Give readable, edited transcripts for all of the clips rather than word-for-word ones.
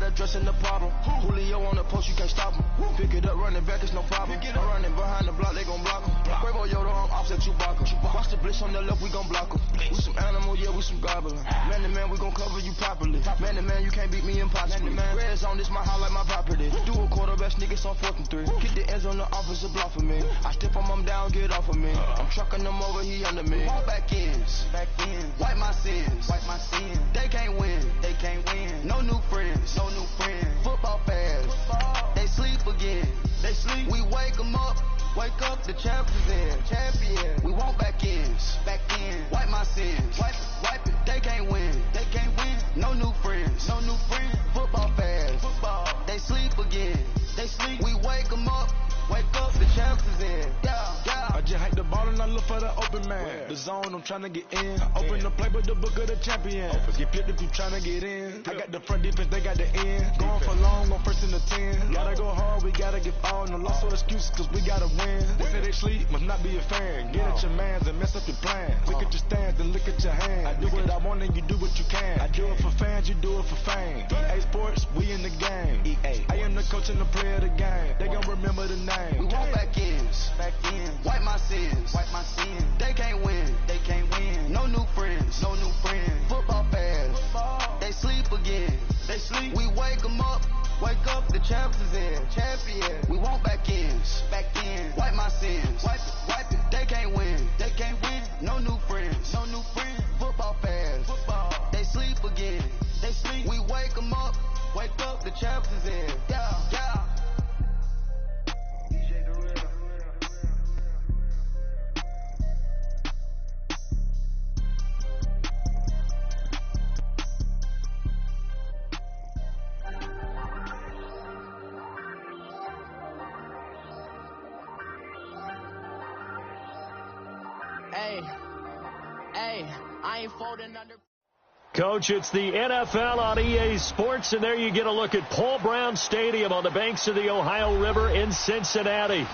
addressing the problem. Julio on the post, you can't stop him. Pick it up, running back, it's no problem. I'm running behind the block, they gon' block him. Quavo Yoda, I'm offset Chewbacca. Watch the blitz on the left, we gon' block him. We some animal, yeah, we some gobbler. Man to man, we gon' cover you properly. Man to man, you can't beat me impossibly. Red zone, this my highlight, my property. Do a quarterback sneakers on 4th and 3. Kick the ends on the offensive block for me. I step on him down, get off of me. I'm trucking them over, he under me. All back ends, wipe my sins, They can't win, No new friends, Football fast, they sleep again. We wake them up, the champions in. We want back ends, wipe my sins, wipe it. They can't win, No new friends, Football fast, they sleep again. We wake them up, the champions in. I just hate the ball and I look for the open man. The zone, I'm trying to get in. Open the play with the book of the champion. Get flipped if you trying to get in. I got the front defense, they got the end. Going for long, on 1st and the 10. Gotta go hard, we gotta give all. No loss or excuses, cause we gotta win. They say they sleep, must not be a fan. Get at your mans and mess up your plans. Look at your stands and look at your hands. I do what I want and you do what you can. I do it for fans, you do it for fame. EA Sports, we in the game. I am the coach and the player of the game. They gon' remember the name. We want back ends, wipe my sins, They can't win, No new friends, Football fast, they sleep again. We wake them up, the champions in. We want back ends, wipe my sins, wipe it. They can't win, No new friends, Football fast, they sleep again. We wake them up, the champions in. Yeah. Hey, I ain't folding under. Coach, it's the NFL on EA Sports, and there you get a look at Paul Brown Stadium on the banks of the Ohio River in Cincinnati.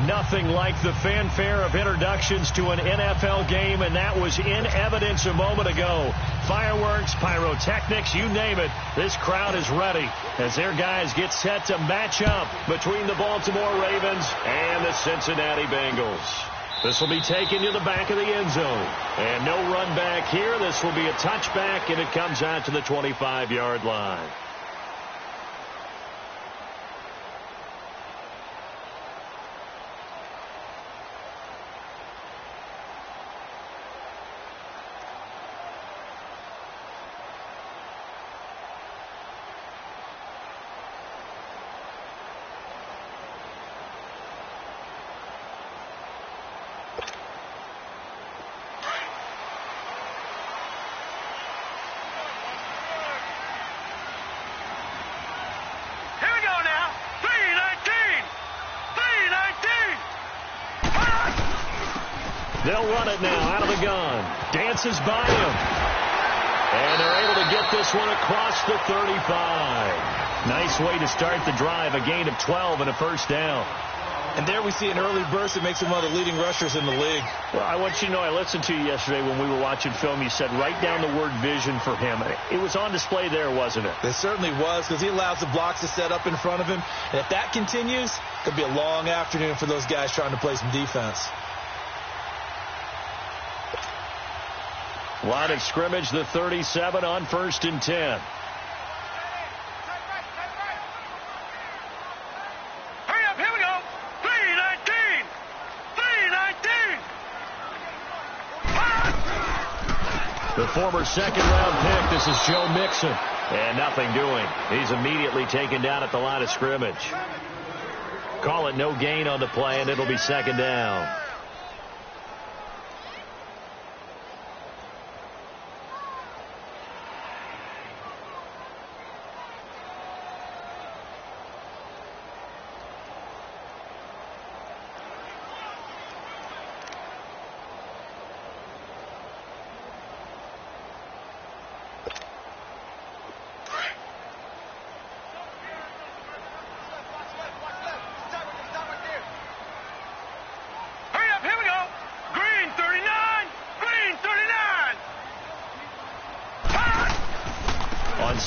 Nothing like the fanfare of introductions to an NFL game, and that was in evidence a moment ago. Fireworks, pyrotechnics, you name it. This crowd is ready as their guys get set to match up between the Baltimore Ravens and the Cincinnati Bengals. This will be taken to the back of the end zone. And no run back here. This will be a touchback, and it comes out to the 25-yard line. They'll run it now out of the gun. Dances by him. And they're able to get this one across the 35. Nice way to start the drive. A gain of 12 and a first down. And there we see an early burst that makes him one of the leading rushers in the league. Well, I want you to know, I listened to you yesterday when we were watching film. You said write down the word vision for him. It was on display there, wasn't it? It certainly was, because he allows the blocks to set up in front of him. And if that continues, it could be a long afternoon for those guys trying to play some defense. Line of scrimmage, the 37 on 1st and 10. Hurry up, here we go. 3-19. 3-19. The former second-round pick, this is Joe Mixon. And nothing doing. He's immediately taken down at the line of scrimmage. Call it no gain on the play, and it'll be second down.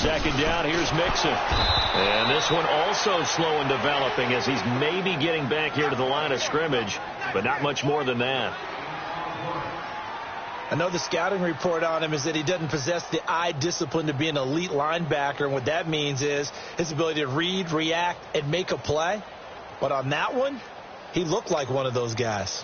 second down. Here's Mixon. And this one also slow in developing as he's maybe getting back here to the line of scrimmage, but not much more than that. I know the scouting report on him is that he doesn't possess the eye discipline to be an elite linebacker, and what that means is his ability to read, react, and make a play. But on that one, he looked like one of those guys.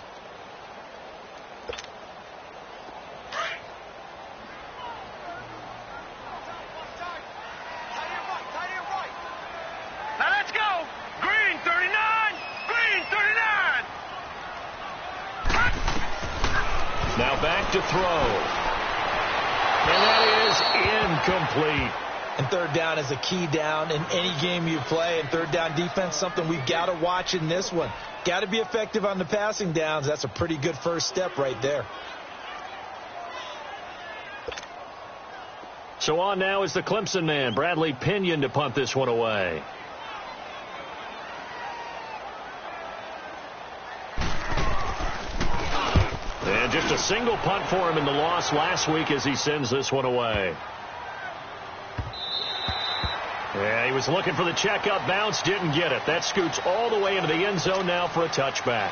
Now let's go. Green 39. Green 39. Now back to throw. And that is incomplete. And third down is a key down in any game you play. And third down defense, something we've got to watch in this one. Got to be effective on the passing downs. That's a pretty good first step right there. So on now is the Clemson man, Bradley Pinion, to punt this one away. And just a single punt for him in the loss last week as he sends this one away. Yeah, he was looking for the checkup bounce, didn't get it. That scoots all the way into the end zone now for a touchback.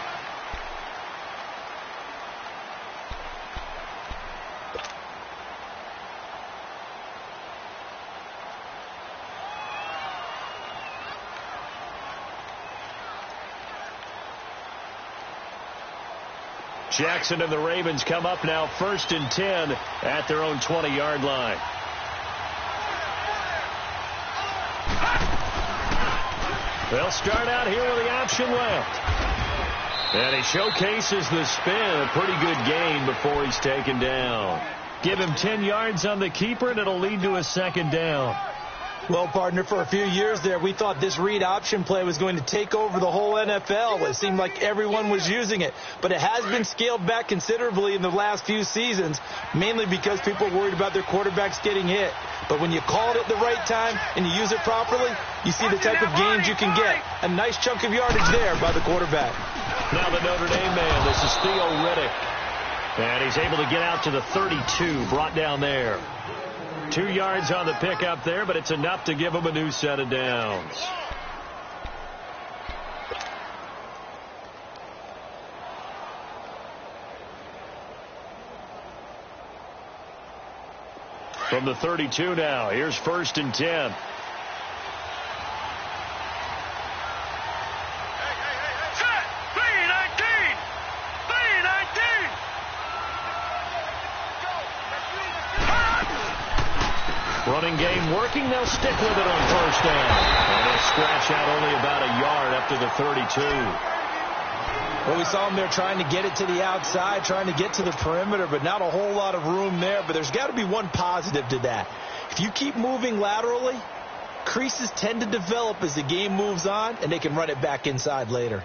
Jackson and the Ravens come up now 1st and 10 at their own 20-yard line. They'll start out here with the option left. And he showcases the spin. A pretty good gain before he's taken down. Give him 10 yards on the keeper, and it'll lead to a second down. Well, partner, for a few years there, we thought this read option play was going to take over the whole NFL. It seemed like everyone was using it. But it has been scaled back considerably in the last few seasons, mainly because people are worried about their quarterbacks getting hit. But when you call it at the right time and you use it properly, you see the type of gains you can get. A nice chunk of yardage there by the quarterback. Now the Notre Dame man, this is Theo Riddick. And he's able to get out to the 32, brought down there. 2 yards on the pickup there, but it's enough to give him a new set of downs. From the 32 now, here's 1st and 10. Running game working. They'll stick with it on 1st down. And they'll scratch out only about a yard up to the 32. Well, we saw him there trying to get it to the outside, trying to get to the perimeter, but not a whole lot of room there. But there's got to be one positive to that. If you keep moving laterally, creases tend to develop as the game moves on, and they can run it back inside later.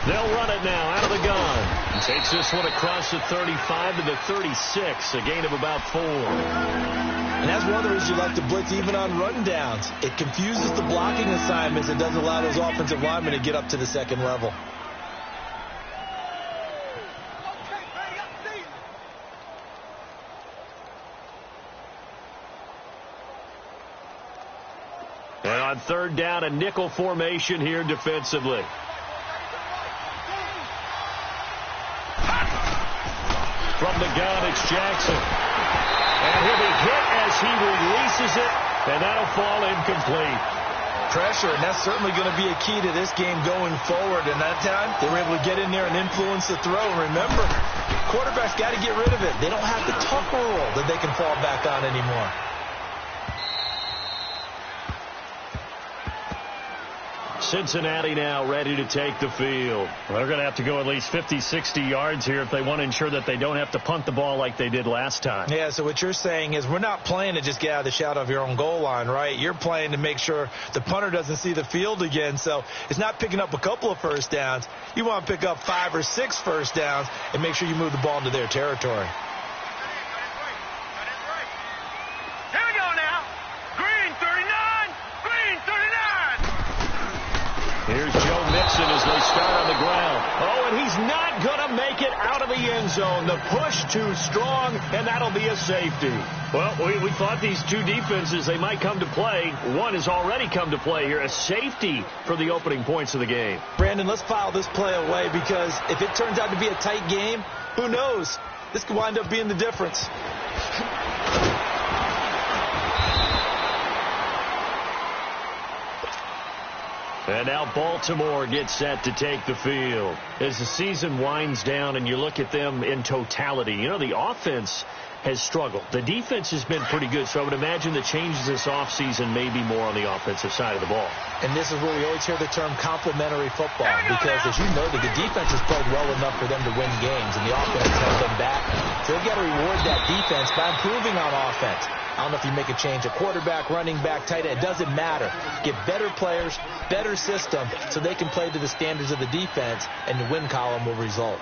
They'll run it now out of the gun. He takes this one across the 35 to the 36, a gain of about 4. And that's one of the reasons you like to blitz even on run downs. It confuses the blocking assignments and doesn't allow those offensive linemen to get up to the second level. And on 3rd down, a nickel formation here defensively. From the gun, it's Jackson. And he'll be hit as he releases it, and that'll fall incomplete. Pressure, and that's certainly going to be a key to this game going forward. And that time, they were able to get in there and influence the throw. And remember, quarterbacks got to get rid of it. They don't have the tucker roll that they can fall back on anymore. Cincinnati now ready to take the field. Well, they're going to have to go at least 50, 60 yards here if they want to ensure that they don't have to punt the ball like they did last time. Yeah, so what you're saying is we're not playing to just get out of the shadow of your own goal line, right? You're playing to make sure the punter doesn't see the field again. So it's not picking up a couple of first downs. You want to pick up 5 or 6 first downs and make sure you move the ball into their territory. Here we go now. Green 39. Green 39. Here's Joe Mixon as they start on the ground. got to make it out of the end zone. The push too strong, and that'll be a safety. Well, we thought these two defenses, they might come to play. One has already come to play here. A safety for the opening points of the game. Brandon, let's file this play away because if it turns out to be a tight game, who knows? This could wind up being the difference. And now Baltimore gets set to take the field. As the season winds down and you look at them in totality, you know, the offense has struggled. The defense has been pretty good, so I would imagine the changes this offseason may be more on the offensive side of the ball. And this is where we always hear the term complementary football because, as you noted, the defense has played well enough for them to win games, and the offense held them back. So they've got to reward that defense by improving on offense. I don't know if you make a change, a quarterback, running back, tight end, it doesn't matter. Get better players, better system, so they can play to the standards of the defense, and the win column will result.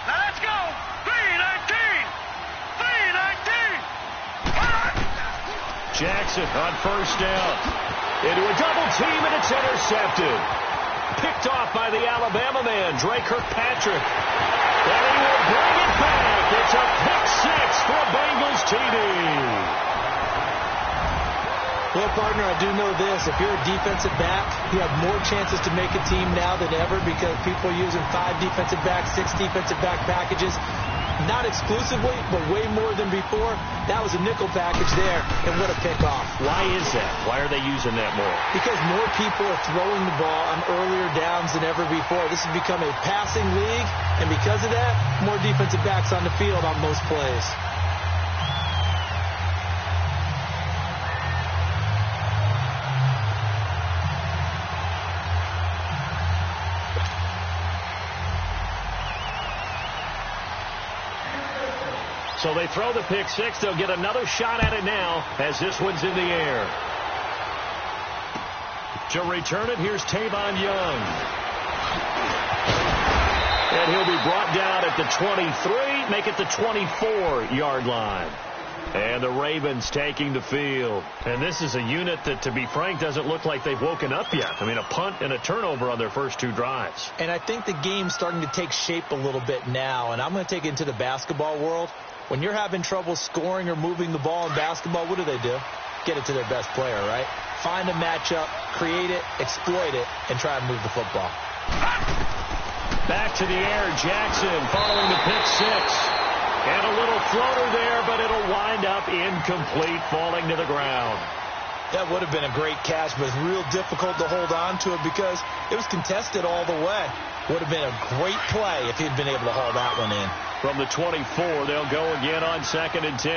Let's go! 3-19! 3-19! Jackson on first down. Into a double team, and it's intercepted. Picked off by the Alabama man, Dre Kirkpatrick. And he will bring it back. It's a pick six for Bengals TD. Well, partner, I do know this. If you're a defensive back, you have more chances to make a team now than ever because people are using 5 defensive backs, 6 defensive back packages. Not exclusively, but way more than before. That was a nickel package there, and what a pickoff. Why is that? Why are they using that more? Because more people are throwing the ball on earlier downs than ever before. This has become a passing league, and because of that, more defensive backs on the field on most plays. So they throw the pick six. They'll get another shot at it now as this one's in the air. To return it, here's Tavon Young. And he'll be brought down at the 23, make it the 24-yard line. And the Ravens taking the field. And this is a unit that, to be frank, doesn't look like they've woken up yet. I mean, a punt and a turnover on their first 2 drives. And I think the game's starting to take shape a little bit now. And I'm going to take it into the basketball world. When you're having trouble scoring or moving the ball in basketball, what do? Get it to their best player, right? Find a matchup, create it, exploit it, and try and move the football. Back to the air, Jackson following the pick six. And a little floater there, but it'll wind up incomplete, falling to the ground. That would have been a great catch, but it's real difficult to hold on to it because it was contested all the way. Would have been a great play if he'd been able to haul that one in. From the 24, they'll go again on 2nd and 10.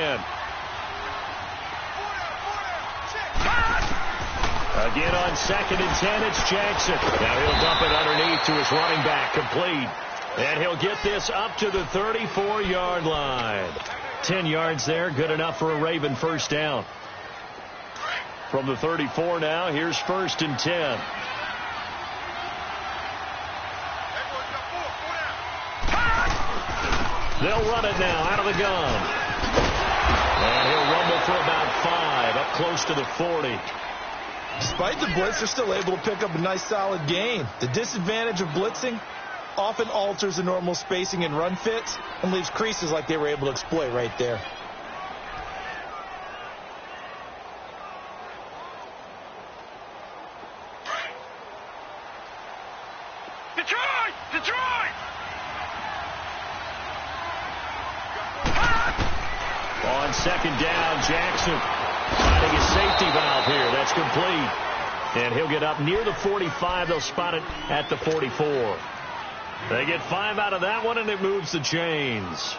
Again on 2nd and 10, it's Jackson. Now he'll dump it underneath to his running back, complete. And he'll get this up to the 34-yard line. 10 yards there, good enough for a Raven first down. From the 34 now, here's 1st and 10. They'll run it now out of the gun. And he'll rumble for about 5, up close to the 40. Despite the blitz, they're still able to pick up a nice solid gain. The disadvantage of blitzing often alters the normal spacing and run fits and leaves creases like they were able to exploit right there. Detroit! Detroit! On 2nd down, Jackson finding a safety valve here. That's complete. And he'll get up near the 45. They'll spot it at the 44. They get 5 out of that one, and it moves the chains.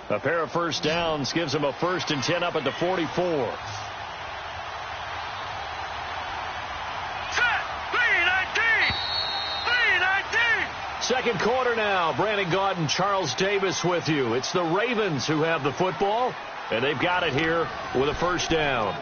A pair of first downs gives them a 1st and 10 up at the 44. Second quarter now. Brandon Gaudin, Charles Davis with you. It's the Ravens who have the football, and they've got it here with a first down.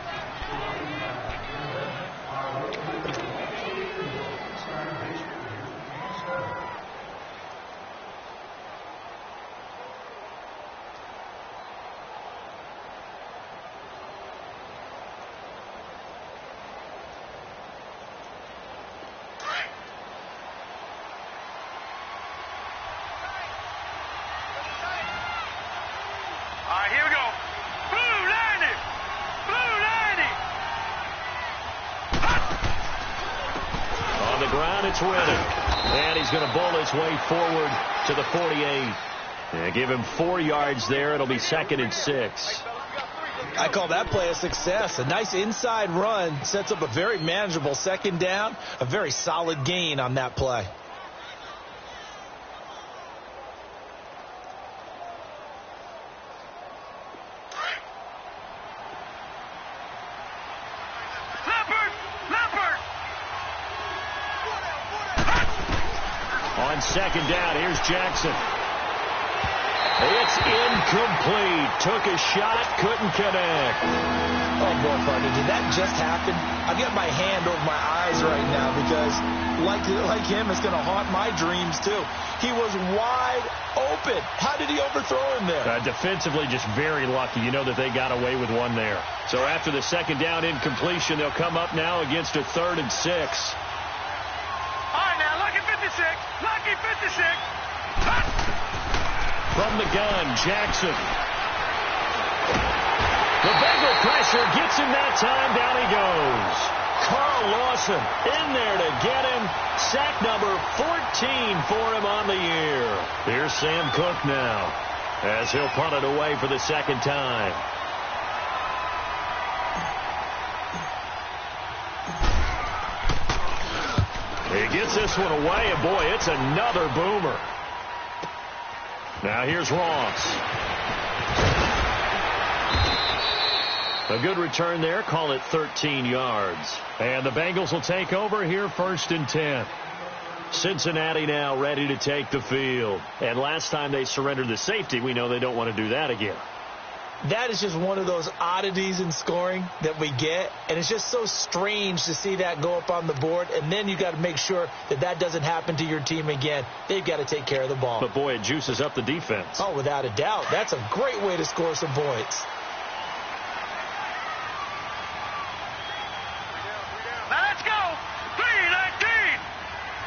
ground. It's Reddick. And he's going to bowl his way forward to the 48. And give him 4 yards there. It'll be 2nd and 6. I call that play a success. A nice inside run sets up a very manageable 2nd down. A very solid gain on that play. On 2nd down, here's Jackson. It's incomplete. Took a shot, couldn't connect. Oh, boy, partner, did that just happen? I've got my hand over my eyes right now because, like him, it's going to haunt my dreams, too. He was wide open. How did he overthrow him there? Defensively, just very lucky. You know that they got away with one there. So after the 2nd down incompletion, they'll come up now against a 3rd and 6. Lucky 56. From the gun, Jackson. The Bengal pressure gets him that time. Down he goes. Carl Lawson in there to get him. Sack number 14 for him on the year. Here's Sam Cook now as he'll punt it away for the 2nd time. He gets this one away, and boy, it's another boomer. Now here's Ross. A good return there. Call it 13 yards. And the Bengals will take over here 1st and 10. Cincinnati now ready to take the field. And last time they surrendered the safety, we know they don't want to do that again. That is just one of those oddities in scoring that we get, and it's just so strange to see that go up on the board, and then you got to make sure that that doesn't happen to your team again. They've got to take care of the ball. But, boy, it juices up the defense. Oh, without a doubt. That's a great way to score some points. Now let's go. 3-19.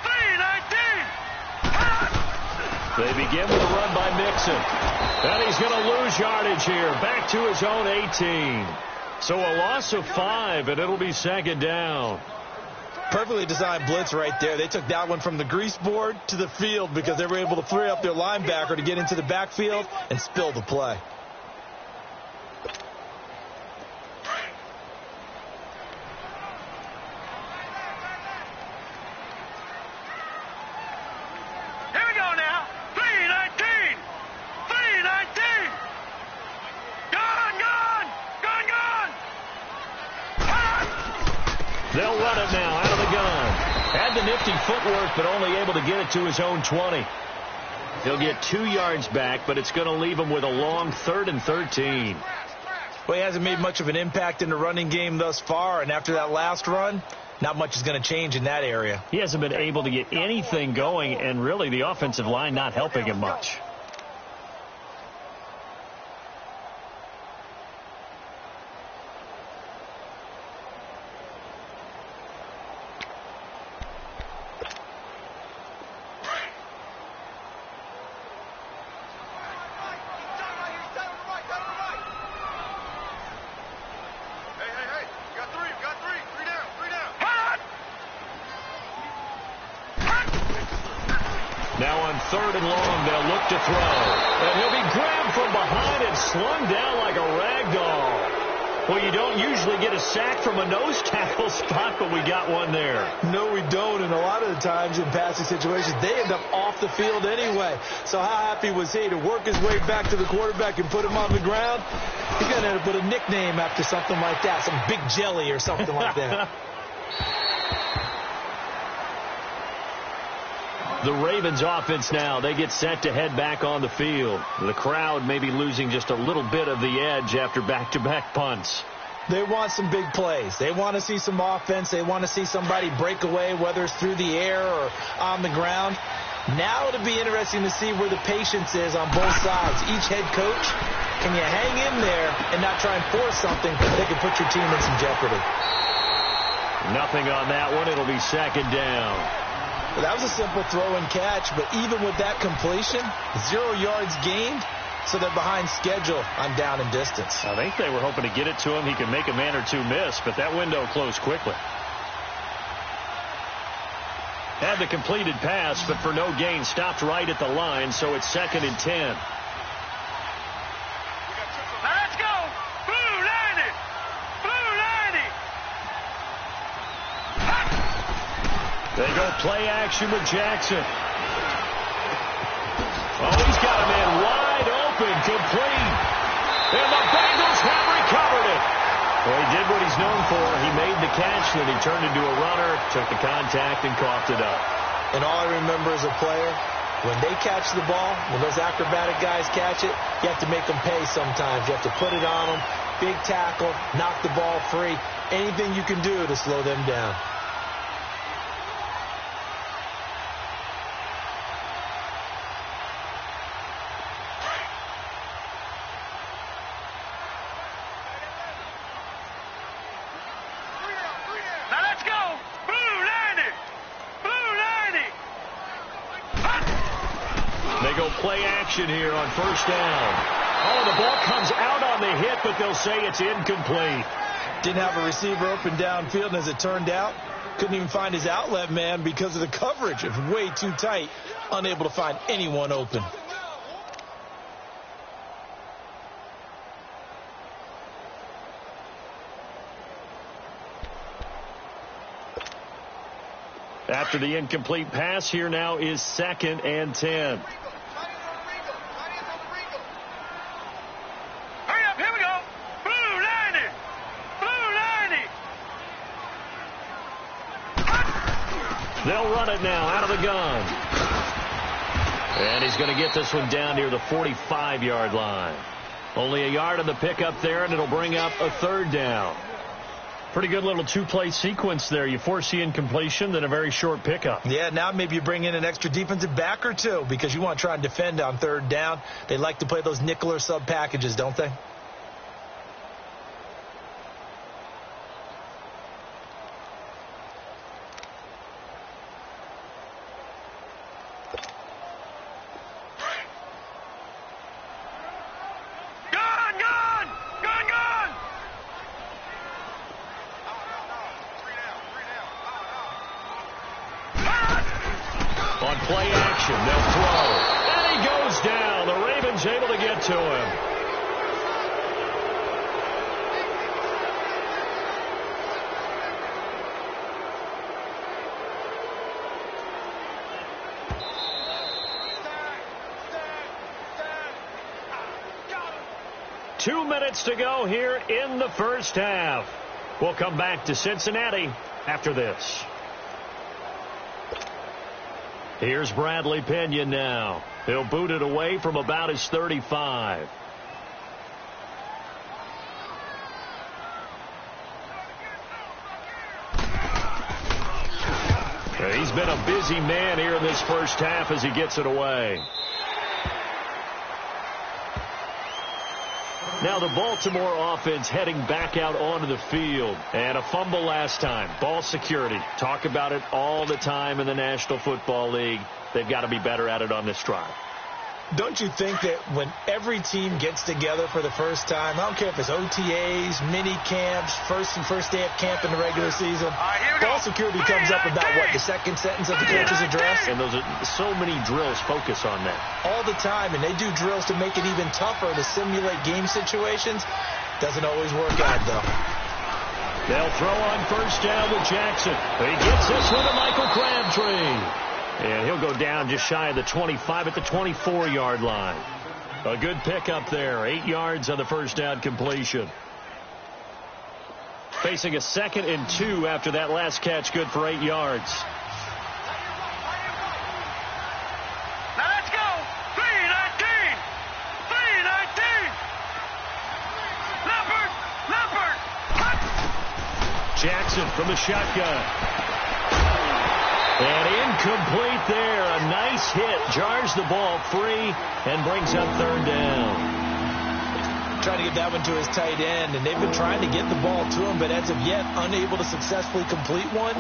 3-19. They begin with a run by Mixon. And he's going to lose yardage here. Back to his own 18. So a loss of 5, and it'll be 2nd down. Perfectly designed blitz right there. They took that one from the grease board to the field because they were able to free up their linebacker to get into the backfield and spill the play. They'll run it now out of the gun. Had the nifty footwork, but only able to get it to his own 20. He'll get 2 yards back, but it's going to leave him with a long 3rd and 13. Well, he hasn't made much of an impact in the running game thus far, and after that last run, not much is going to change in that area. He hasn't been able to get anything going, and really the offensive line not helping him much. Now on 3rd and long, they'll look to throw. And he'll be grabbed from behind and slung down like a rag doll. Well, you don't usually get a sack from a nose tackle spot, but we got one there. No, we don't. And a lot of the times in passing situations, they end up off the field anyway. So how happy was he to work his way back to the quarterback and put him on the ground? He's going to end up with a nickname after something like that, some Big Jelly or something like that. The Ravens offense now, they get set to head back on the field. The crowd may be losing just a little bit of the edge after back-to-back punts. They want some big plays. They want to see some offense. They want to see somebody break away, whether it's through the air or on the ground. Now it'll be interesting to see where the patience is on both sides. Each head coach, can you hang in there and not try and force something that could put your team in some jeopardy? Nothing on that one. It'll be 2nd down. Well, that was a simple throw and catch, but even with that completion, 0 yards gained, so they're behind schedule on down and distance. I think they were hoping to get it to him. He could make a man or two miss, but that window closed quickly. Had the completed pass, but for no gain, stopped right at the line, so it's 2nd and 10. Let's go! Blue 90! Blue 90! They go play action with Jackson. Oh, he's got a man wide open, complete. And the Bengals have recovered it. Well, he did what he's known for. He made the catch, then he turned into a runner, took the contact, and coughed it up. And all I remember as a player, when they catch the ball, when those acrobatic guys catch it, you have to make them pay sometimes. You have to put it on them, big tackle, knock the ball free, anything you can do to slow them down. Play action here on 1st down. Oh, the ball comes out on the hit, but they'll say it's incomplete. Didn't have a receiver open downfield, and as it turned out, couldn't even find his outlet man because of the coverage. It was way too tight, unable to find anyone open. After the incomplete pass, here now is 2nd and 10. They'll run it now out of the gun. And he's going to get this one down near the 45-yard line. Only a yard on the pickup there, and it'll bring up a 3rd down. Pretty good little two-play sequence there. You force the incompletion, then a very short pickup. Yeah, now maybe you bring in an extra defensive back or two because you want to try and defend on 3rd down. They like to play those nickel or sub packages, don't they? Play action, they'll throw. And he goes down. The Ravens able to get to him. Two minutes to go here in the 1st half. We'll come back to Cincinnati after this. Here's Bradley Pinion now. He'll boot it away from about his 35. He's been a busy man here in this 1st half as he gets it away. Now the Baltimore offense heading back out onto the field. And a fumble last time. Ball security. Talk about it all the time in the National Football League. They've got to be better at it on this drive. Don't you think that when every team gets together for the first time, I don't care if it's OTAs, mini camps, first day of camp in the regular season, ball security comes up about, what, the 2nd sentence of the coach's address? And those are so many drills focus on that. All the time, and they do drills to make it even tougher to simulate game situations. Doesn't always work out, though. They'll throw on 1st down with Jackson. He gets this one to Michael Crabtree. And he'll go down just shy of the 25 at the 24-yard line. A good pickup there. 8 yards on the 1st down completion. Facing a 2nd and 2 after that last catch, good for 8 yards. Now let's go. 3-19. 3-19. Leopard. Jackson from the shotgun. And incomplete there. A nice hit. Jars the ball free and brings up 3rd down. Trying to get that one to his tight end, and they've been trying to get the ball to him, but as of yet, unable to successfully complete one.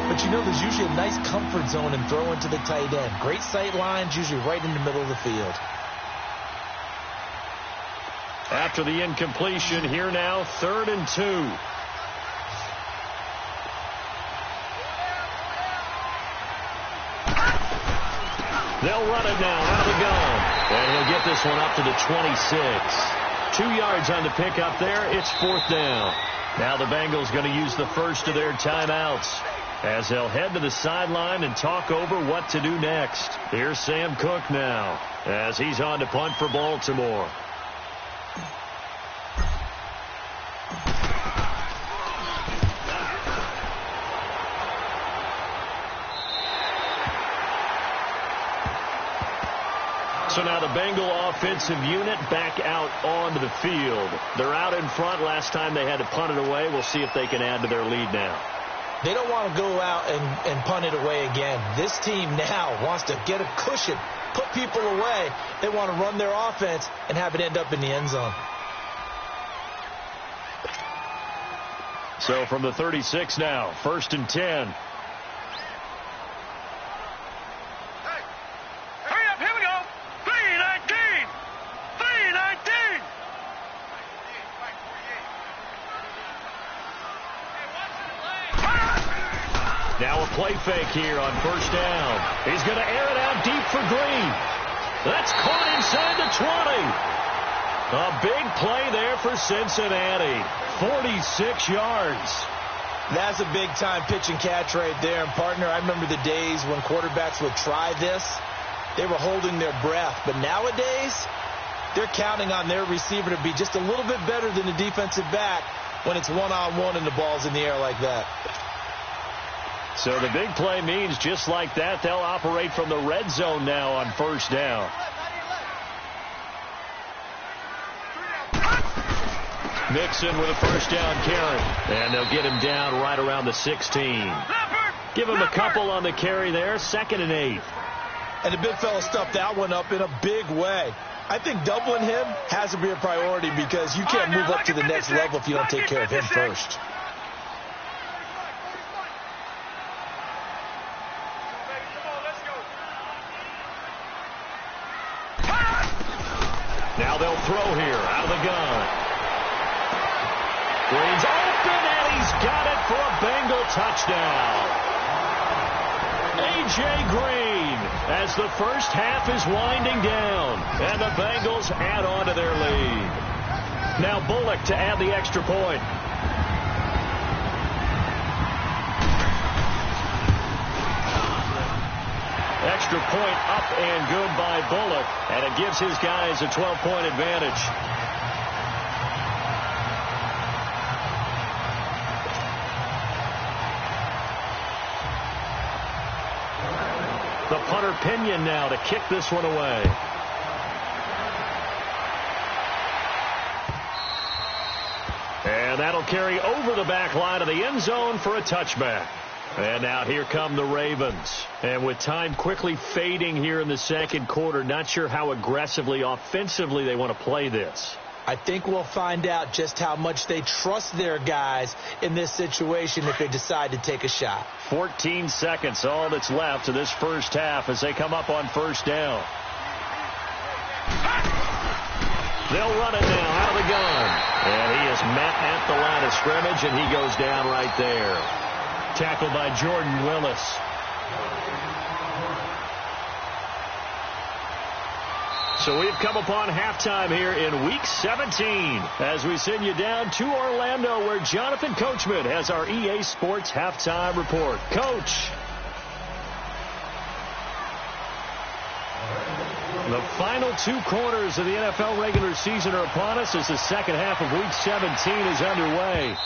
But you know, there's usually a nice comfort zone in throwing to the tight end. Great sight lines, usually right in the middle of the field. After the incompletion, here now, 3rd and 2. They'll run it now out of the gun. And he'll get this one up to the 26. 2 yards on the pickup there. It's 4th down. Now the Bengals going to use the first of their timeouts as they'll head to the sideline and talk over what to do next. Here's Sam Cook now as he's on to punt for Baltimore. So now the Bengal offensive unit back out onto the field. They're out in front. Last time they had to punt it away. We'll see if they can add to their lead now. They don't want to go out and punt it away again. This team now wants to get a cushion, put people away. They want to run their offense and have it end up in the end zone. So from the 36 now, 1st and 10. Now a play fake here on 1st down. He's going to air it out deep for Green. That's caught inside the 20. A big play there for Cincinnati. 46 yards. That's a big-time pitch and catch right there. And, partner, I remember the days when quarterbacks would try this. They were holding their breath. But nowadays, they're counting on their receiver to be just a little bit better than the defensive back when it's one-on-one and the ball's in the air like that. So the big play means just like that, they'll operate from the red zone now on 1st down. Mixon with a 1st down carry. And they'll get him down right around the 16. Give him a couple on the carry there. 2nd and 8. And the big fella stuffed that one up in a big way. I think doubling him has to be a priority because you can't move up to the next level if you don't take care of him first. Now they'll throw here out of the gun. Green's open, and he's got it for a Bengal touchdown. A.J. Green as the first half is winding down, and the Bengals add on to their lead. Now Bullock to add the extra point. Extra point up and good by Bullock, and it gives his guys a 12-point advantage. The punter Pinion now to kick this one away. And that'll carry over the back line of the end zone for a touchback. And now here come the Ravens. And with time quickly fading here in the second quarter, not sure how aggressively, offensively they want to play this. I think we'll find out just how much they trust their guys in this situation if they decide to take a shot. 14 seconds, all that's left of this first half as they come up on 1st down. They'll run it now out of the gun. And he is met at the line of scrimmage, and he goes down right there. Tackled by Jordan Willis. So we've come upon halftime here in Week 17 as we send you down to Orlando where Jonathan Coachman has our EA Sports Halftime Report. Coach. The final 2 quarters of the NFL regular season are upon us as the second half of Week 17 is underway.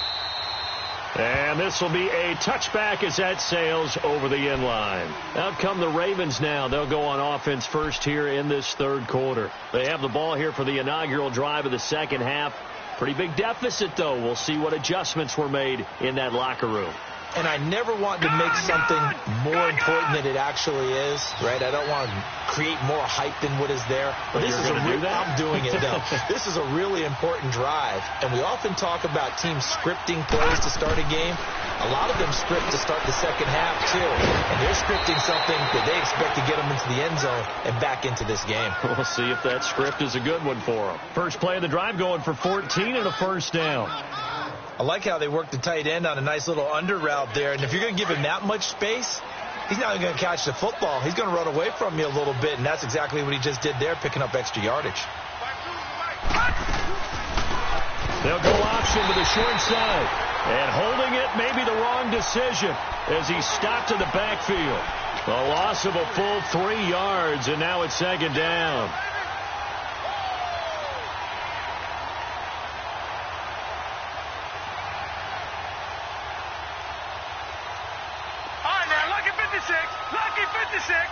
And this will be a touchback as that sails over the end line. Out come the Ravens now. They'll go on offense first here in this third quarter. They have the ball here for the inaugural drive of the second half. Pretty big deficit, though. We'll see what adjustments were made in that locker room. And I never want to make something more important than it actually is, right? I don't want to create more hype than what is there. But this is I'm doing it, though. This is a really important drive. And we often talk about teams scripting plays to start a game. A lot of them script to start the second half, too. And they're scripting something that they expect to get them into the end zone and back into this game. We'll see if that script is a good one for them. First play of the drive going for 14 and a 1st down. I like how they work the tight end on a nice little under route there. And if you're going to give him that much space, he's not even going to catch the football. He's going to run away from you a little bit, and that's exactly what he just did there, picking up extra yardage. They'll go option to the short side. And holding it may be the wrong decision as he stopped in the backfield. A loss of a full 3 yards, and now it's second down. Lucky 56.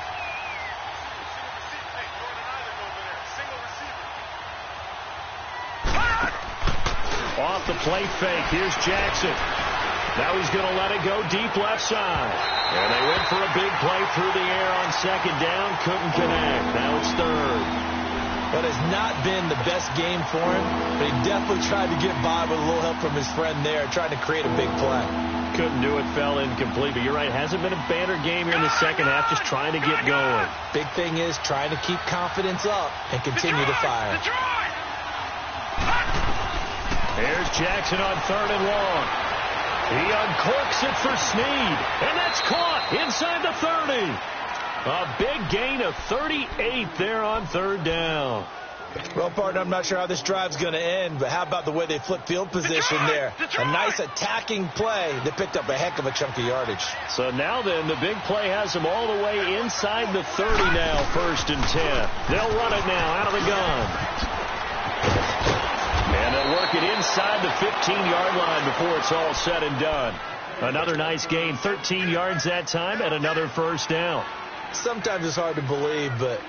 Off the play fake. Here's Jackson. Now he's going to let it go deep left side. And they went for a big play through the air on second down. Couldn't connect. Now it's third. That has not been the best game for him, but he definitely tried to get by with a little help from his friend there, trying to create a big play. Couldn't do it, fell incomplete. But you're right, hasn't been a banner game here in the second half, just trying to get going. Big thing is trying to keep confidence up and continue to fire. There's Jackson on third and long. He uncorks it for Snead, and that's caught inside the 30. A big gain of 38 there on third down. Well, partner, I'm not sure how this drive's going to end, but how about the way they flip field position there? A nice attacking play that picked up a heck of a chunk of yardage. So now then, the big play has them all the way inside the 30 now, 1st and 10. They'll run it now out of the gun. And they'll work it inside the 15-yard line before it's all said and done. Another nice gain, 13 yards that time, and another first down. Sometimes it's hard to believe, but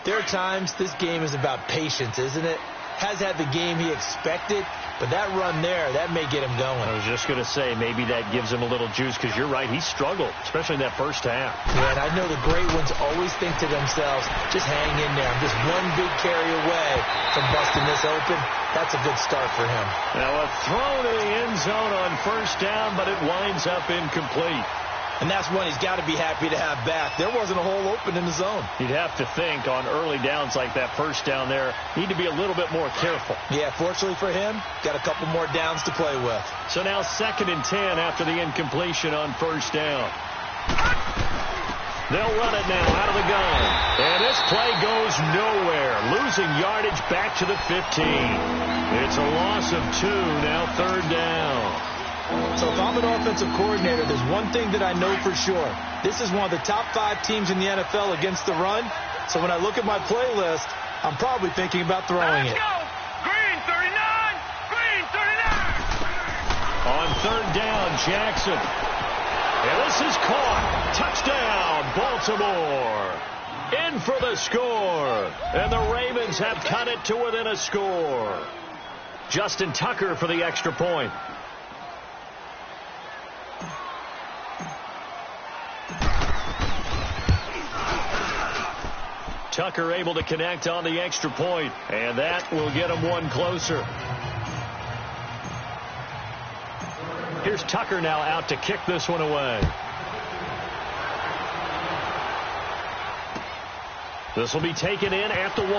there are times this game is about patience, isn't it? Has had the game he expected, but that run there, that may get him going. I was just going to say, maybe that gives him a little juice, because you're right, he struggled, especially in that first half. Yeah, and I know the great ones always think to themselves, just hang in there. I'm just one big carry away from busting this open. That's a good start for him. Now a throw to the end zone on first down, but it winds up incomplete. And that's one he's got to be happy to have back. There wasn't a hole open in the zone. You'd have to think on early downs like that first down there, need to be a little bit more careful. Yeah, fortunately for him, got a couple more downs to play with. So now 2nd and 10 after the incompletion on first down. They'll run it now out of the gun. And this play goes nowhere. Losing yardage back to the 15. It's a loss of 2, now 3rd down. So if I'm an offensive coordinator, there's one thing that I know for sure. This is one of the top 5 teams in the NFL against the run. So when I look at my playlist, I'm probably thinking about throwing it. Let's go. Green 39. Green 39. On 3rd down, Jackson. And this is caught. Touchdown, Baltimore. In for the score. And the Ravens have cut it to within a score. Justin Tucker for the extra point. Tucker able to connect on the extra point, and that will get him one closer. Here's Tucker now out to kick this one away. This will be taken in at the 1.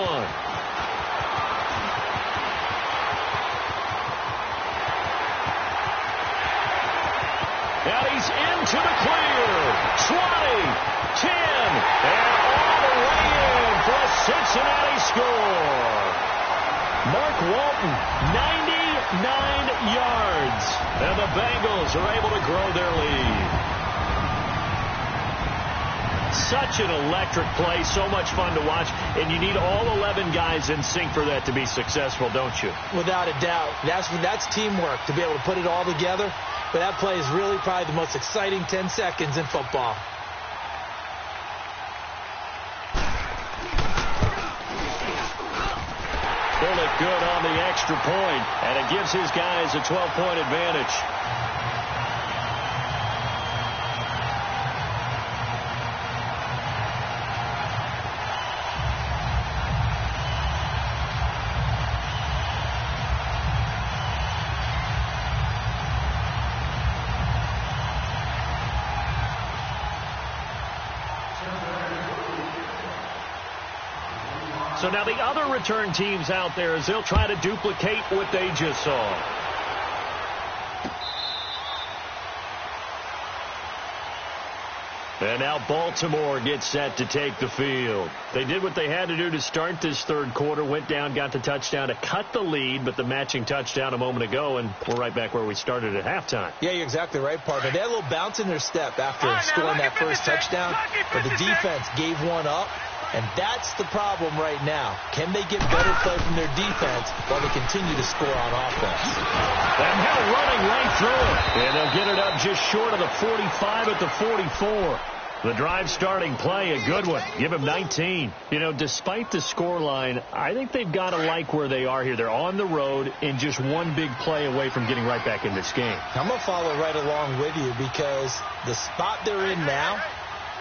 And he's into the clear. 20, 10, and all the way in for a Cincinnati score. Mark Walton, 99 yards. And the Bengals are able to grow their lead. Such an electric play, so much fun to watch, and you need all 11 guys in sync for that to be successful, don't you? Without a doubt. That's teamwork, to be able to put it all together. But that play is really probably the most exciting 10 seconds in football. Bullet good on the extra point, and it gives his guys a 12-point advantage. So now the other return teams out there as they'll try to duplicate what they just saw. And now Baltimore gets set to take the field. They did what they had to do to start this third quarter, went down, got the touchdown to cut the lead, but the matching touchdown a moment ago, and we're right back where we started at halftime. Yeah, you're exactly right, partner. They had a little bounce in their step after scoring that first touchdown, but the defense gave one up, and that's the problem right now. Can they get better play from their defense while they continue to score on offense? And now running right through it, and they'll get it up just short of the 45 at the 44. The drive starting play, a good one. Give him 19. You know, despite the scoreline, I think they've got to like where they are here. They're on the road and just one big play away from getting right back in this game. I'm going to follow right along with you because the spot they're in now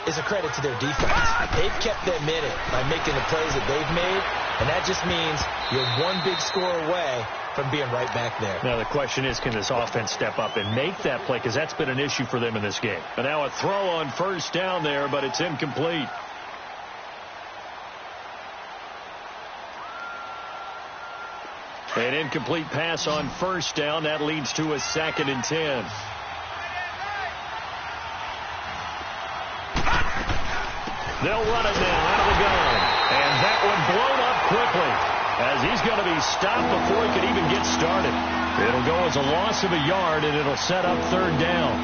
is a credit to their defense. They've kept them in it by making the plays that they've made, and that just means you're one big score away from being right back there. Now the question is, can this offense step up and make that play? Because that's been an issue for them in this game. And now a throw on first down there, but it's incomplete. An incomplete pass on first down. That leads to a 2nd and 10. They'll run it now out of the gun. And that one blown up quickly, as he's going to be stopped before he can even get started. It'll go as a loss of a yard, and it'll set up 3rd down.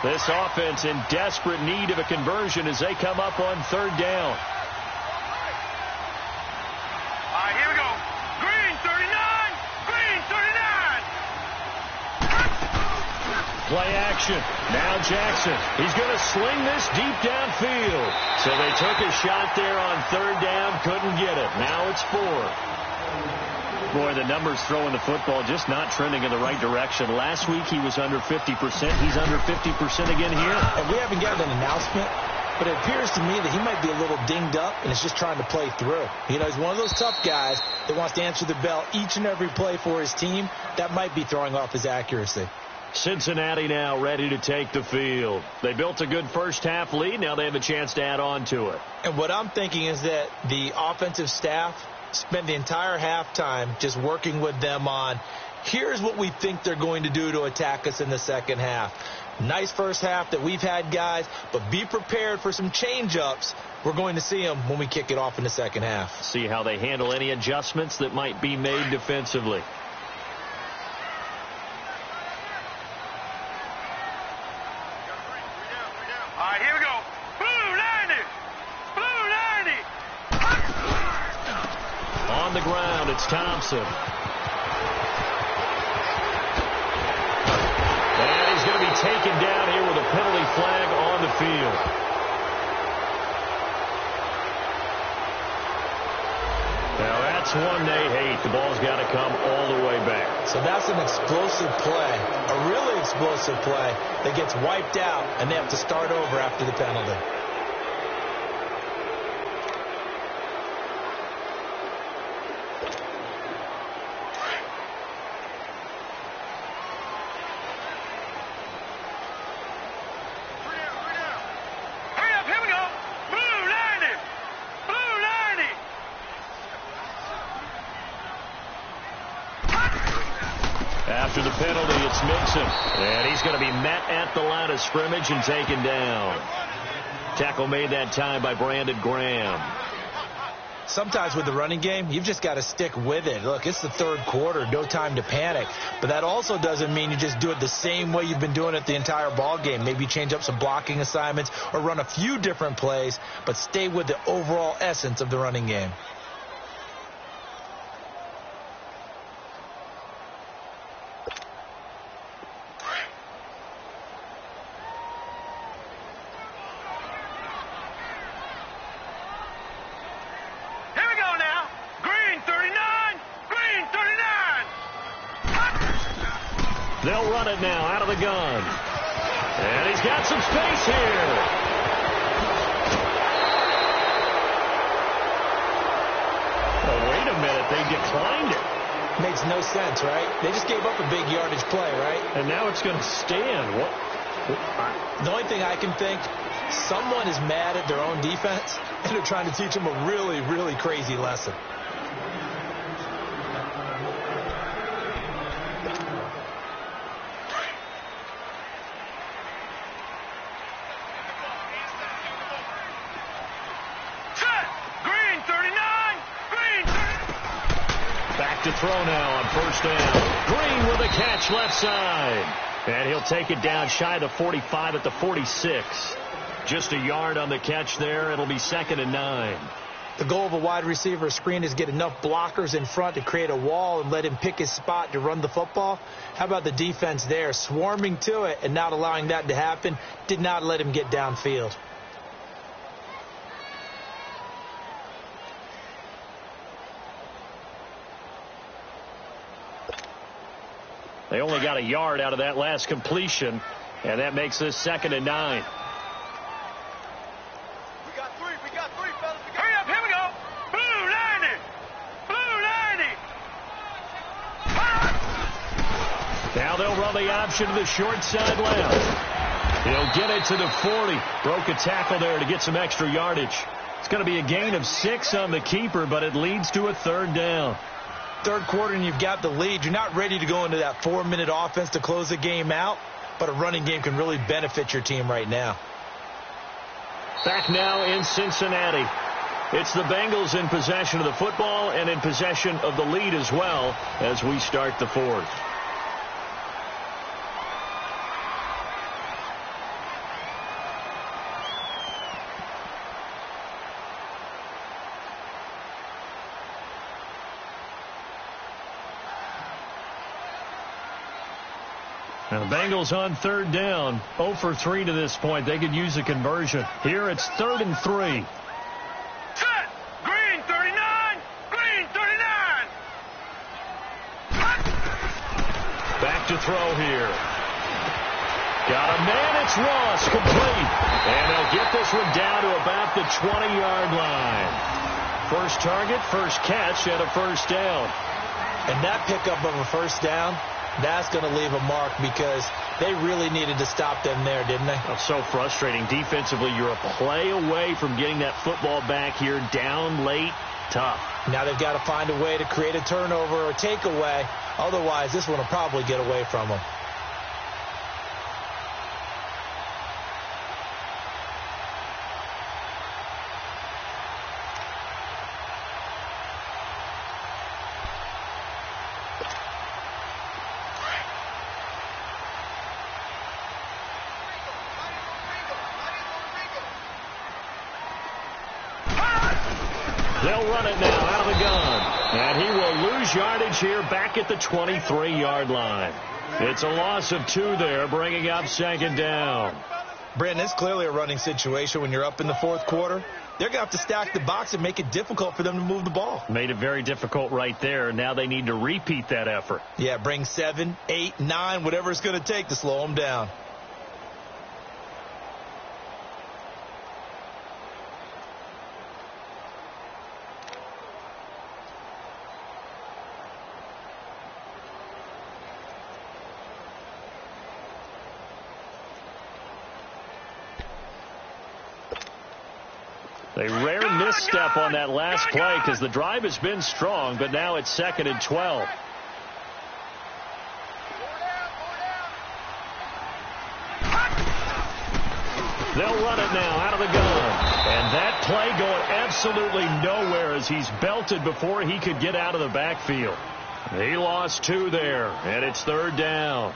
This offense in desperate need of a conversion as they come up on 3rd down. All right, here we go. Green 39. Green 39. Play action. Now Jackson. He's going to sling this deep downfield. So they took a shot there on 3rd down. Couldn't get it. Now it's 4. Boy, the numbers throwing the football just not trending in the right direction. Last week he was under 50%. He's under 50% again here. And we haven't gotten an announcement, but it appears to me that he might be a little dinged up and is just trying to play through. You know, he's one of those tough guys that wants to answer the bell each and every play for his team. That might be throwing off his accuracy. Cincinnati now ready to take the field. They built a good first half lead. Now they have a chance to add on to it. And what I'm thinking is that the offensive staff spent the entire halftime just working with them on, here's what we think they're going to do to attack us in the second half. Nice first half that we've had, guys, but be prepared for some change-ups. We're going to see them when we kick it off in the second half. See how they handle any adjustments that might be made defensively. All right, here we go. Blue 90. Blue 90. On the ground, it's Thompson. And he's going to be taken down here with a penalty flag on the field. Now that's one they hate. The ball's got to come all the way back. So that's an explosive play, a really explosive play that gets wiped out, and they have to start over after the penalty. Hurry up, here we go. Blue 90. Blue 90. After the penalty, it's Mixon. And he's going to be met at the line of scrimmage and taken down. Tackle made that time by Brandon Graham. Sometimes with the running game, you've just got to stick with it. Look, it's the third quarter, no time to panic. But that also doesn't mean you just do it the same way you've been doing it the entire ball game. Maybe change up some blocking assignments or run a few different plays, but stay with the overall essence of the running game. Here we go now. Green 39. Green 39. They'll run it now out of the gun. And he's got some space here. Oh, wait a minute. They declined it. Makes no sense, right? They just gave up a big yardage play, right? And now it's going to stand. What? The only thing I can think, someone is mad at their own defense, and they're trying to teach them a really, really crazy lesson. throw now on first down. Green with a catch left side. And he'll take it down shy of the 45 at the 46. Just a yard on the catch there. It'll be 2nd and 9. The goal of a wide receiver screen is get enough blockers in front to create a wall and let him pick his spot to run the football. How about the defense there, swarming to it and not allowing that to happen? Did not let him get downfield. They only got a yard out of that last completion, and that makes this 2nd and 9. We got three, fellas. Hurry up, here we go. Blue 90. Now they'll run the option to the short side left. He'll get it to the 40. Broke a tackle there to get some extra yardage. It's going to be a gain of 6 on the keeper, but it leads to a 3rd down. Third quarter and you've got the lead. You're not ready to go into that 4-minute offense to close the game out, but a running game can really benefit your team right now. Back now in Cincinnati. It's the Bengals in possession of the football and in possession of the lead as well as we start the 4th. Now the Bengals on 3rd down, 0 for 3 to this point. They could use a conversion. Here it's 3rd and 3. Set. Green 39. Green 39. Back to throw here. Got a man. It's Ross. Complete. And they'll get this one down to about the 20-yard line. First target, first catch, and a 1st down. And that pickup of a 1st down, that's going to leave a mark because they really needed to stop them there, didn't they? Oh, so frustrating. Defensively, you're a play away from getting that football back here. Down late, tough. Now they've got to find a way to create a turnover or takeaway. Otherwise, this one will probably get away from them. They'll run it now out of the gun. And he will lose yardage here back at the 23-yard line. It's a loss of 2 there, bringing up 2nd down. Brandon, it's clearly a running situation when you're up in the 4th quarter. They're going to have to stack the box and make it difficult for them to move the ball. Made it very difficult right there. Now they need to repeat that effort. Yeah, bring 7, 8, 9, whatever it's going to take to slow them down. A rare misstep on that last play because the drive has been strong, but now it's 2nd and 12. They'll run it now out of the gun. And that play going absolutely nowhere as he's belted before he could get out of the backfield. He lost 2 there, and it's 3rd down.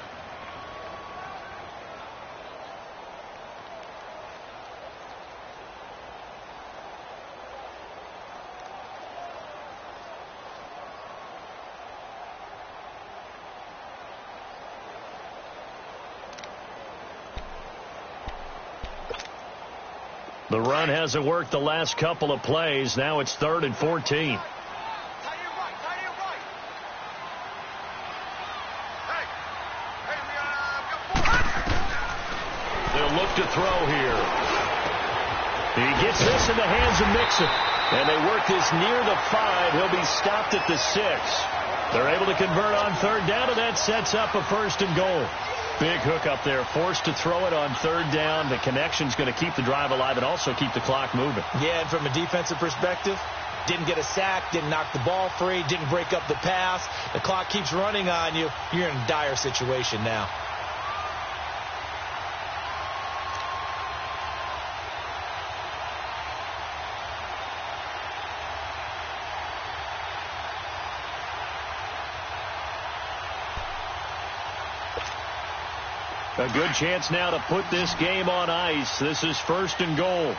The run hasn't worked the last couple of plays. Now it's 3rd and 14. They'll look to throw here. He gets this in the hands of Mixon. And they work this near the 5. He'll be stopped at the 6. They're able to convert on 3rd down, and that sets up a 1st and goal. Big hook up there, forced to throw it on 3rd down. The connection's going to keep the drive alive and also keep the clock moving. Yeah, and from a defensive perspective, didn't get a sack, didn't knock the ball free, didn't break up the pass. The clock keeps running on you. You're in a dire situation now. A good chance now to put this game on ice. This is 1st and goal.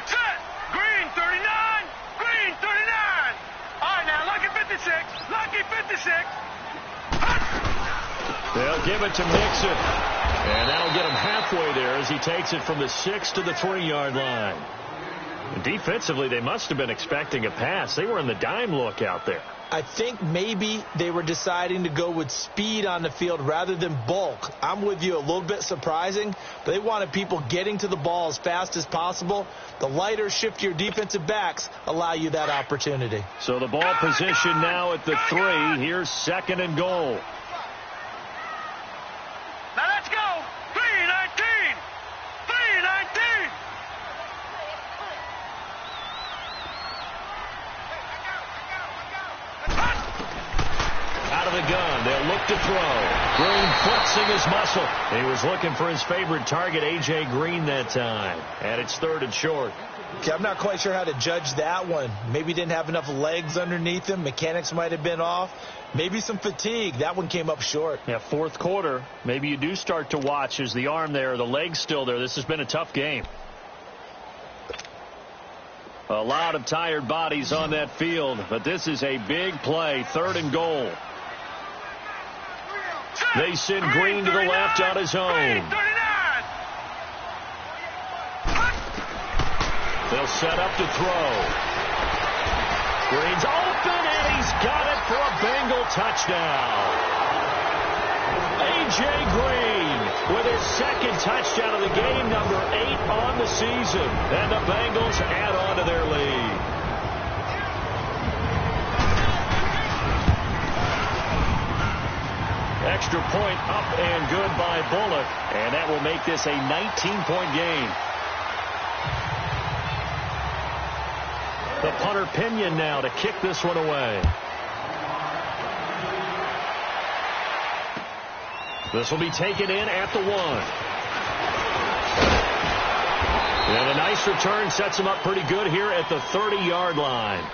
Set! Green 39! Green 39! All right, now, lucky 56! Lucky 56! They'll give it to Mixon. And that'll get him halfway there as he takes it from the 6 to the 3-yard line. And defensively, they must have been expecting a pass. They were in the dime look out there. I think maybe they were deciding to go with speed on the field rather than bulk. I'm with you, a little bit surprising, but they wanted people getting to the ball as fast as possible. The lighter, shiftier defensive backs allow you that opportunity. So the ball position now at the 3. Here's 2nd and goal. Now let's go! 3-19! 3-19! Out of the gun, they'll look to throw. Green flexing his muscle. He was looking for his favorite target, A.J. Green, that time. And it's 3rd and short. Okay, I'm not quite sure how to judge that one. Maybe didn't have enough legs underneath him. Mechanics might have been off. Maybe some fatigue. That one came up short. Yeah, 4th quarter. Maybe you do start to watch. Is the arm there, the leg's still there? This has been a tough game. A lot of tired bodies on that field, but this is a big play. 3rd and goal. They send Green to the left on his own. They'll set up to throw. Green's open, and he's got it for a Bengal touchdown. A.J. Green with his 2nd touchdown of the game, number 8 on the season. And the Bengals add on to their lead. Extra point up and good by Bullock. And that will make this a 19-point game. The punter Pinion now to kick this one away. This will be taken in at the 1. And a nice return sets him up pretty good here at the 30-yard line.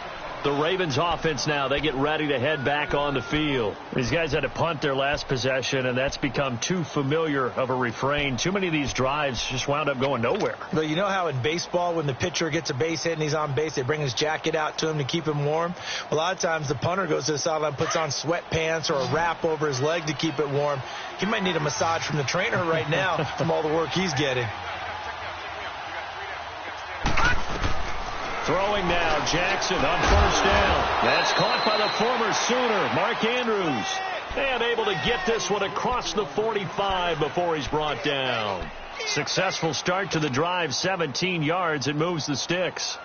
The Ravens offense now, they get ready to head back on the field. These guys had to punt their last possession, and that's become too familiar of a refrain. Too many of these drives just wound up going nowhere. But you know how in baseball, when the pitcher gets a base hit and he's on base, they bring his jacket out to him to keep him warm? A lot of times the punter goes to the sideline, puts on sweatpants or a wrap over his leg to keep it warm. He might need a massage from the trainer right now from all the work he's getting. Throwing now, Jackson on 1st down. That's caught by the former Sooner, Mark Andrews. And able to get this one across the 45 before he's brought down. Successful start to the drive, 17 yards. It moves the sticks.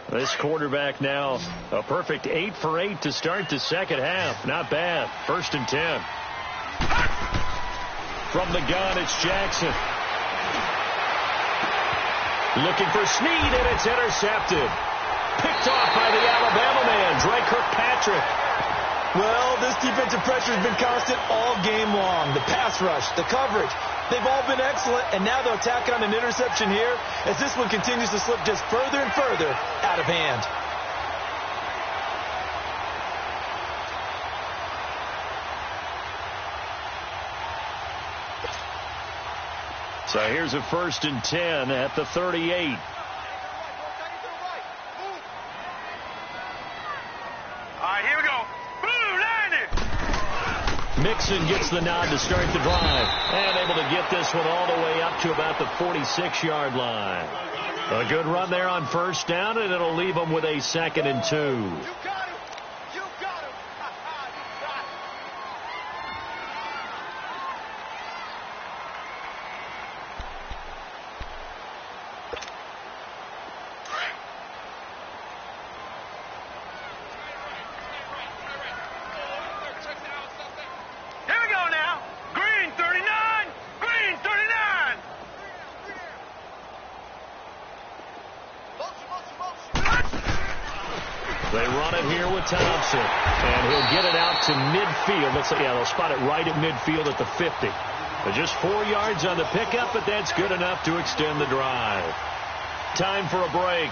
This quarterback now, a perfect 8 for 8 to start the 2nd half. Not bad. 1st and 10. From the gun, it's Jackson. Looking for Snead, and it's intercepted. Picked off by the Alabama man, Dre Kirkpatrick. Well, this defensive pressure has been constant all game long. The pass rush, the coverage, they've all been excellent, and now they'll tack on an interception here as this one continues to slip just further and further out of hand. So here's a 1st and 10 at the 38. All right, here we go. Blue 90. Mixon gets the nod to start the drive. And able to get this one all the way up to about the 46-yard line. A good run there on 1st down, and it'll leave them with a 2nd and 2. They run it here with Thompson. And he'll get it out to midfield. Looks like, yeah, they'll spot it right at midfield at the 50. But just 4 yards on the pickup, but that's good enough to extend the drive. Time for a break.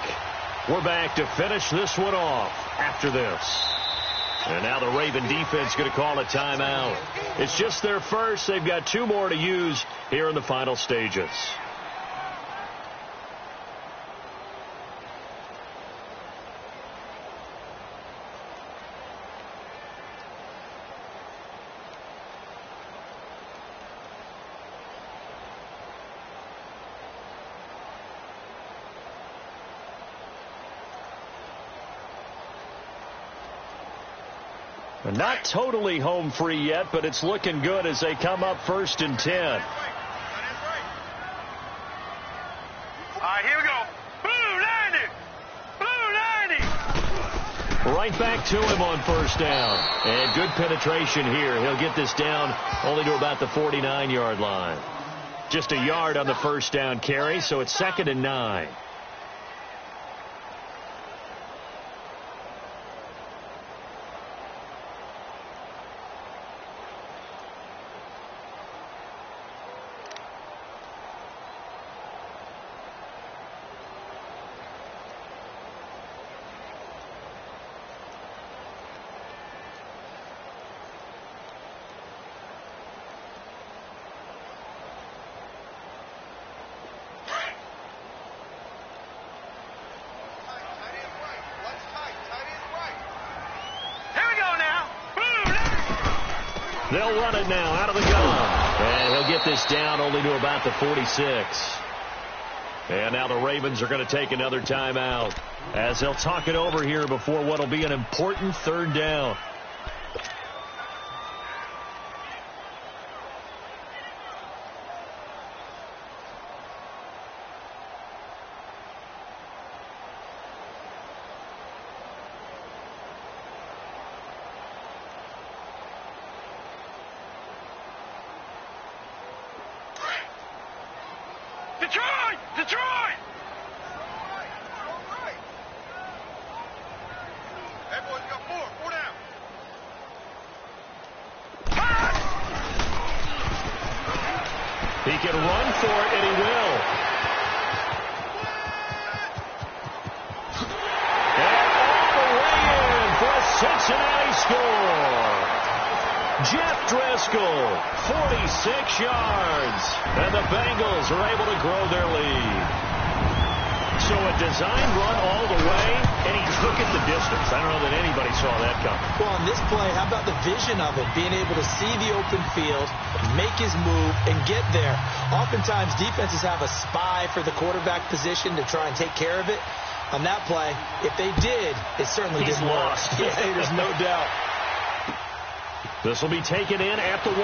We're back to finish this one off after this. And now the Raven defense going to call a timeout. It's just their first. They've got 2 more to use here in the final stages. Not totally home free yet, but it's looking good as they come up 1st and 10. All right, here we go. Blue 90. Right back to him on 1st down. And good penetration here. He'll get this down only to about the 49-yard line. Just a yard on the 1st down carry, so it's 2nd and 9. They'll run it now out of the gun. And he'll get this down only to about the 46. And now the Ravens are going to take another timeout as they'll talk it over here before what will be an important 3rd down. Detroit! Hey, boys, you got 4 down. He can run for it, and he will. And all the way in for a Cincinnati score. Jeff Driscoll, 46 yards. And the Bengals are able to grow their lead. So a design run all the way, and he took it the distance. I don't know that anybody saw that coming. Well, on this play, how about the vision of it? Being able to see the open field, make his move, and get there. Oftentimes, defenses have a spy for the quarterback position to try and take care of it. On that play, if they did, it certainly didn't work. Yeah, there's no doubt. This will be taken in at the 1.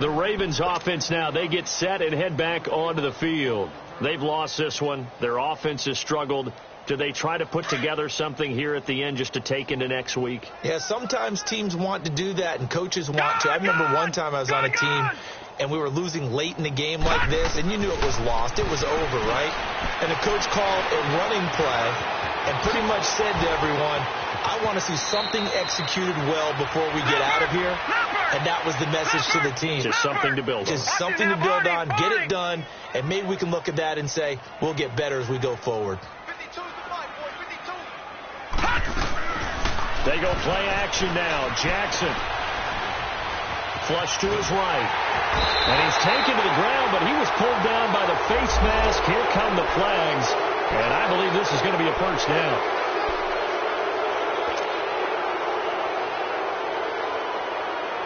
The Ravens offense now, they get set and head back onto the field. They've lost this one. Their offense has struggled. Do they try to put together something here at the end just to take into next week? Yeah, sometimes teams want to do that and coaches want to. I remember one time I was on a team and we were losing late in the game like this, and you knew it was lost. It was over, right? And the coach called a running play and pretty much said to everyone, I want to see something executed well before we get out of here. And that was the message to the team. Just something to build on. Just something to build on, get it done, and maybe we can look at that and say, we'll get better as we go forward. 52 is the fight, boy. 52. They go play action now. Jackson. Flush to his right. And he's taken to the ground, but he was pulled down by the face mask. Here come the flags. And I believe this is going to be a 1st down.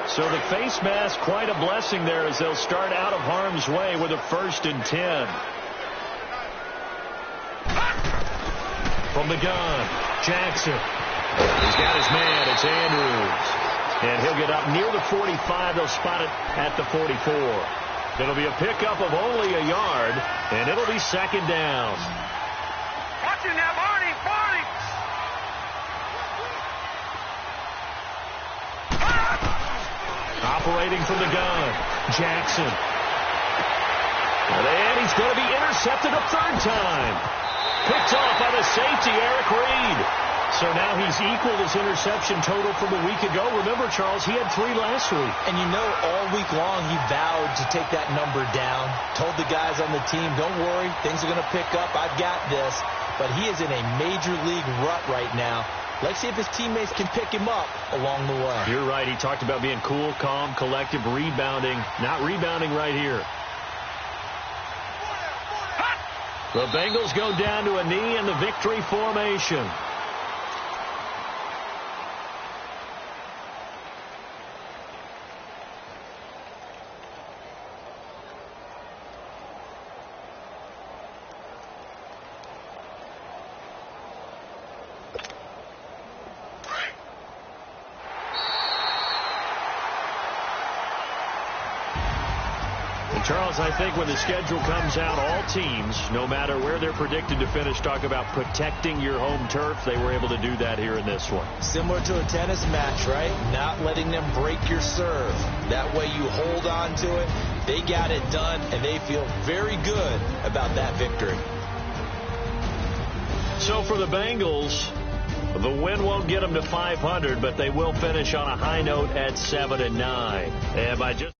So the face mask, quite a blessing there as they'll start out of harm's way with a 1st and 10. From the gun, Jackson. He's got his man. It's Andrews. And he'll get up near the 45. They'll spot it at the 44. It'll be a pickup of only a yard, and it'll be 2nd down. Watch it now, Barney. Operating from the gun, Jackson. And he's going to be intercepted a 3rd time. Picked off by the safety, Eric Reed. So now he's equaled his interception total from a week ago. Remember, Charles, he had 3 last week. And you know, all week long he vowed to take that number down. Told the guys on the team, don't worry, things are going to pick up. I've got this. But he is in a major league rut right now. Let's see if his teammates can pick him up along the way. You're right. He talked about being cool, calm, collective, rebounding. Not rebounding right here. The Bengals go down to a knee in the victory formation. Charles, I think when the schedule comes out, all teams, no matter where they're predicted to finish, talk about protecting your home turf. They were able to do that here in this one. Similar to a tennis match, right? Not letting them break your serve. That way you hold on to it. They got it done, and they feel very good about that victory. So for the Bengals, the win won't get them to 500, but they will finish on a high note at 7-9. And by just